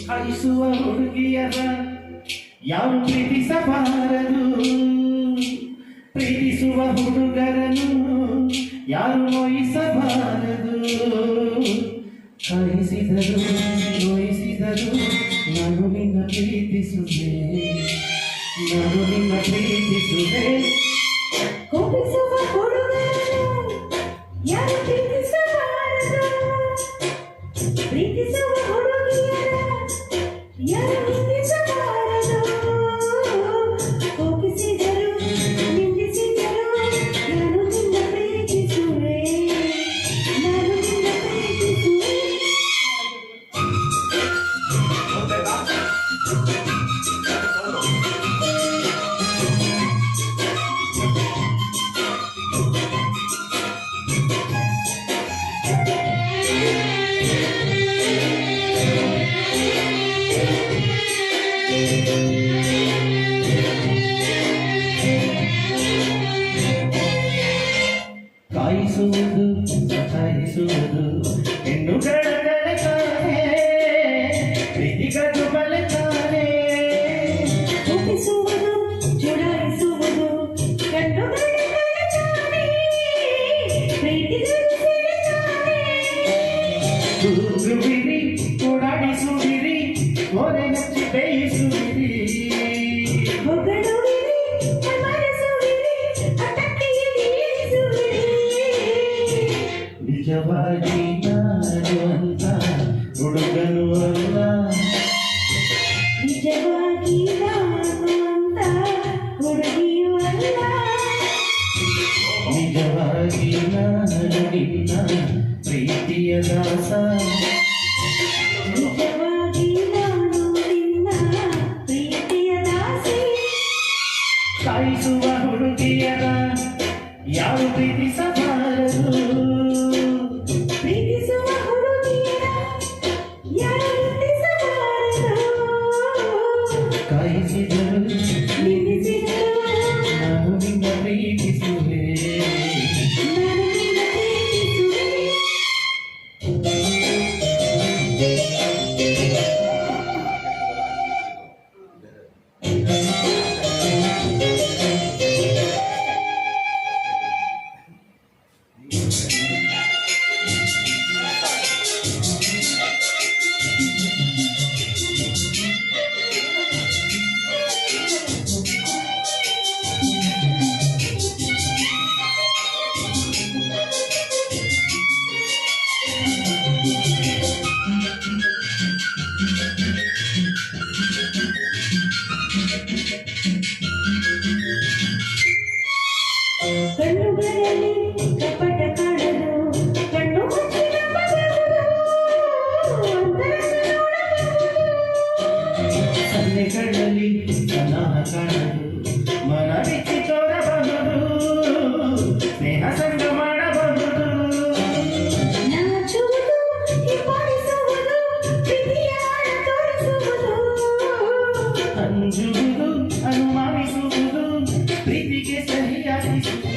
ಕಾಯಿಸುವ ಹುಡುಗಿಯರ ಯಾರು ಪ್ರೀತಿಸಬಾರದು, ಪ್ರೀತಿಸುವ ಹುಡುಗರನ್ನು ಯಾರು ನೋಯಿಸಬಾರದು. ಕಾಯಿಸಿದರು ನೋಯಿಸಿದರು ನಾನು ನಿನ್ನ ಪ್ರೀತಿಸುವೆ, ನಾನು ನಿನ್ನ ಪ್ರೀತಿಸುವೆ. ಕೋಪಿಸುವ ಹುಡುಗರನ್ನು ಯಾರು ಪ್ರೀತಿಸಬಾರದು, ಪ್ರೀತಿಸುವ ಹುಡುಗಿಯರ ಯಾರು ನಿಂದಿಸಬಾರದು. ಕೋಪಿಸಿದರು ನಿಂದಿಸಿದರು ನಾನು ನಿನ್ನ ಪ್ರೀತಿಸುವೆ, ನಾನು ನಿನ್ನ ಪ್ರೀತಿಸುವೆ. ಕಾಯಿಸುವುದು ಸತಾಯಿಸುವುದು ಹೆಣ್ಣುಗಳ ಕಳೆತಾನೆ, ಪ್ರೀತಿಗದು ಬಲೆತಾನೆ. ಕೋಪಿಸುವುದು ಚುಡಾಯಿಸುವುದು ಕಣ್ಣುಗಳ ಕಳೆತಾನೆ, ಪ್ರೀತಿಗದು ಸೆಳೆತಾನೆ. ದೂರುವಿರಿ ಓಡಾಡಿಸುವಿರಿ ಓರೆ ಹಚ್ಚಿ ಬೇಯಿಸುವಿರಿ, ಹೊಗಳುವಿರಿ ಮನಸುವಿರಿ ಅಟಕ್ಕಿಯಲ್ಲಿ ಇರಿಸುವಿರಿ. ನಿಜವಾಗಿ ನಾನು ಅಂತ ಹುಡುಗನು ಅಲ್ಲ, ನಿಜವಾಗಿ ನಾನು ಅಂತ ಹುಡುಗಿಯೂ ಅಲ್ಲ. ನಿಜವಾಗಿ ನಾನು ನಿನ್ನ ಪ್ರೀತಿಯ ದಾಸ, ನಿಜವಾಗಿ ನಾನು ನಿನ್ನ ಪ್ರೀತಿಯ ದಾಸಿ. ಕಾಯಿಸುವ ಹುಡುಗಿಯರ ಯಾರು ಪ್ರೀತಿಸಬಾರದು, ಪ್ರೀತಿಸುವ ಹುಡುಗಿಯರ ಯಾರು ನಿಂದಿಸಬಾರದು. ಕಾಯಿಸಿದರು ನಿಂದಿಸಿದರು ನಾನು ನಿನ್ನ ಪ್ರೀತಿಸುವೆ. ನಾನು ನಿನ್ನ ಪ್ರೀತಿಸುವೆ. ಕಣ್ಣುಗಳಲ್ಲಿ ಕಪಟ ಕಾಣಲು ಕಣ್ಣು ಮುಚ್ಚಿ ನಂಬಬಹುದು, ಅಂತರಂಗ ನೋಡಬಹುದು. ಸನ್ನೆಗಳಲ್ಲಿ ಕಲಹ ಕಾಣಲು ಮನ ಬಿಚ್ಚಿ ತೋರಬಹುದು, ಸ್ನೇಹ ಸಂಗ ಮಾಡಬಹುದು. ನಾಚುವುದು ಹಿಂಬಾಲಿಸುವುದು ಪ್ರೀತಿಯ ಆಳ ತೋರಿಸುವುದು. ಅಂಜುವುದು ಅನುಮಾನಿಸುವುದು ಪ್ರೀತಿಗೆ ಸಹಿಯಾಗಿಸುವುದು.